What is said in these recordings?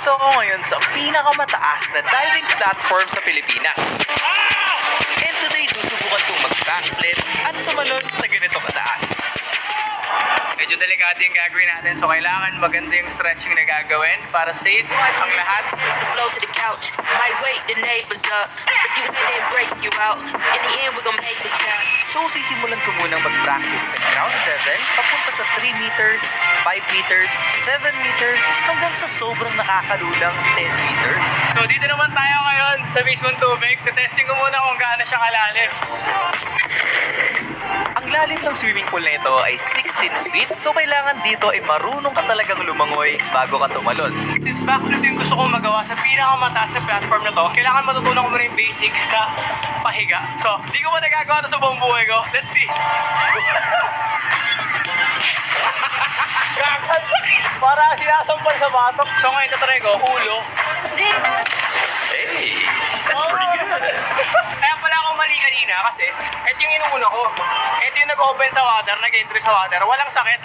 Nandito ako ngayon sa pinakamataas na diving platform sa Pilipinas. And today, susubukan kong mag-backflip at tumalon sa ganito kataas. Medyo delikado yung gagawin natin, so kailangan maganda yung stretching na gagawin para safe ang lahat. Flow to the couch, might wake the neighbors up. If you win, then break you out. In the end, we're gonna make the count. So sisimulan ko munang mag-practice sa ground level, papunta sa 3 meters, 5 meters, 7 meters, hanggang sa sobrang nakakalulang 10 meters. So dito naman tayo ngayon sa mismong tubig. Testing ko muna kung gaano siya kalalim. Ang lalim ng swimming pool na ito ay 16 feet, so kailangan dito ay marunong ka talagang lumangoy bago ka tumalon. Since backflip yung gusto kong magawa sa pinakamataas sa platform na to, kailangan matutunan ko muna yung basic na pahiga. So, di ko pa nagagawa ito sa buong buhay ko. Let's see! Gagal sakit! Para sinasampal sa batok. So ngayon natry ko, ulo. Hey! That's pretty good! Kaya pala ako mali kanina kasi ito yung inuuna ko. Ito yung nag-open sa water, nag-entry sa water. Walang sakit.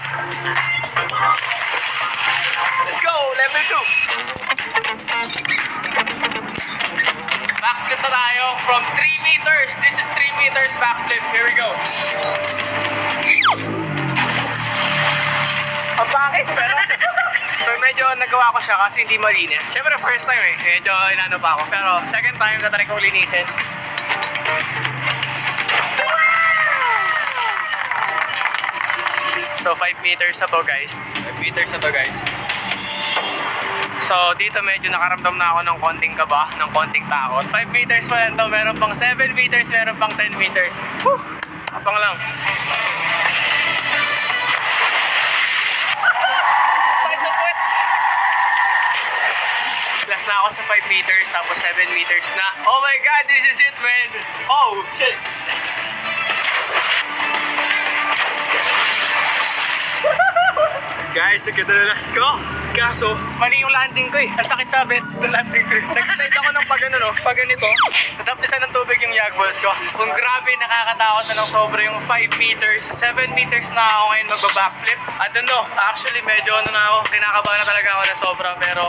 Let's go! Level 2. Backflip na tayo from 3 meters. This is 3 meters backflip. Here we go. Ang bakit? Pero so medyo nagawa ko siya kasi hindi malinis. Siyempre first time medyo inano pa ako. Pero second time natry kong linisin. So 5 meters na to guys. 5 meters na to guys. So dito medyo nakaramdam na ako ng konting kaba, ng konting takot. 5 meters pa lang to, meron pang 7 meters, meron pang 10 meters. Whew! Apang lang. Sakit sa puwet! Last na ako sa 5 meters, tapos 7 meters na. Oh my God, this is it, man! Oh, shit! Guys, ang ganda na last ko. Kaso, mali yung landing ko eh. Ang sakit sa bet, yung landing ko eh. Nag-slide ako ng pag ganito. Nataptisan ng tubig yung yagballs ko. Kung grabe, nakakatakot na ng sobra yung 5 meters. 7 meters na ako ngayon magba-backflip. I don't know, actually medyo ano na ako. Kinakabahan na talaga ako na sobra. Pero,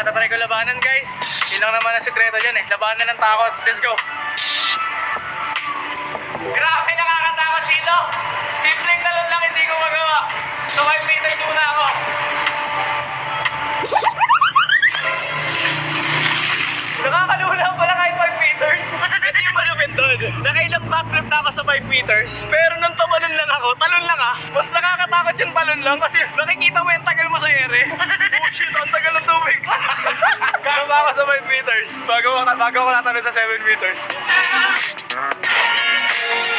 tatry ko labanan guys. Yun lang naman ang sekreto dyan eh. Labanan ng takot. Let's go. Grabe, nakakatakot dito. Simpleng talon lang hindi ko magawa. So 5 meters muna ako. Nakakalula pala kahit 5 meters. Ito yung malupit doon. Nakailang backflip na ako sa 5 meters. Pero nung tumalon lang ako, talon lang mas nakakatakot yung talon lang kasi nakikita mo yung tagal mo sa ere. Oh shit, ang tagal ng tubig. Karama ako sa 5 meters. Bago ako natanong sa 7 meters.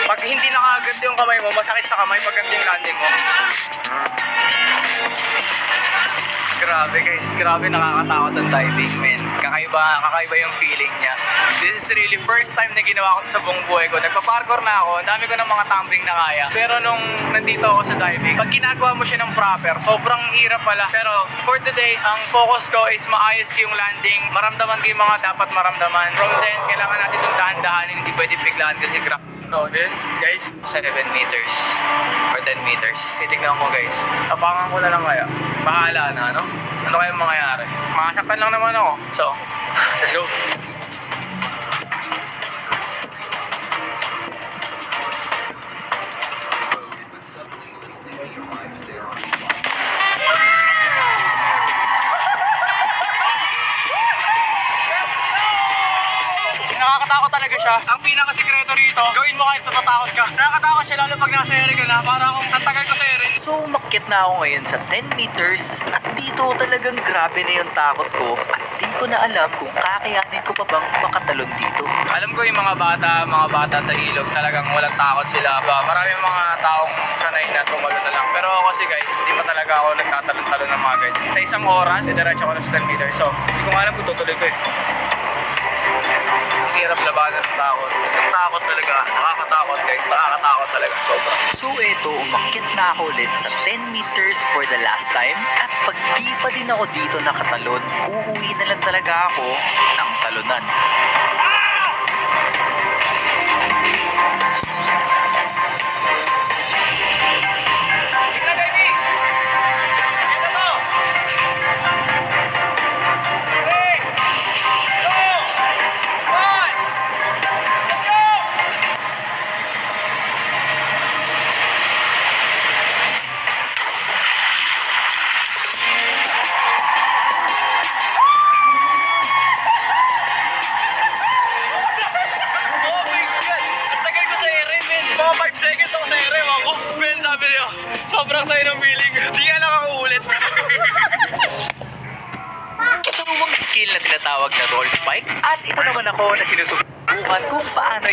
Pag hindi nakaganti yung kamay mo, masakit sa kamay pag ganti yung landing mo. Grabe guys, grabe nakakatakot ang diving, man. Kakaiba yung feeling niya. This is really first time na ginawa ko sa buong buhay ko. Nagpa-parkour na ako, ang dami ko ng mga tumbling na kaya. Pero nung nandito ako sa diving, pag ginagawa mo siya ng proper, sobrang hirap pala. Pero for today, ang focus ko is maayos ko yung landing, maramdaman ko yung mga dapat maramdaman. From then, kailangan natin itong dahan-dahanin, hindi pwede biglaan kasi no, then, guys, 7 meters or 10 meters. Titignan ko, guys. Tapangan ko na lang kaya. Bahala na, ano? Ano kayang mangyayari? Makasaktan lang naman ako. So, let's go. Nakakatakot talaga siya. Ang pinakasikreto rito, gawin mo kahit natatakot ka. Nakakatakot siya lalo pag nasa ere ka na. Para akong ang tagal ko sa ere. So, umakyat na ako ngayon sa 10 meters at dito talagang grabe na yung takot ko at di ko na alam kung kakayanin ko pa bang makatalon dito. Alam ko yung mga bata sa ilog talagang walang takot sila. Maraming mga taong sanay na tumalon na lang. Pero ako kasi guys, hindi pa talaga ako nagtatalon-talon ng mga ganyan. Sa isang oras, diretso ko na sa 10 meters. So, hindi ko alam kung tutuloy ko eh. Ang hirap labanan ng takot. Yung takot talaga, nakakatakot guys, nakakatakot talaga, sobra. So eto, umakyat na ako ulit sa 10 meters for the last time. At pag di pa din ako dito nakatalon, uuwi na lang talaga ako ng talunan. Tignan baby! Tignan to! tinatawag na roll spike. At ito naman ako na sinusubukan kung paano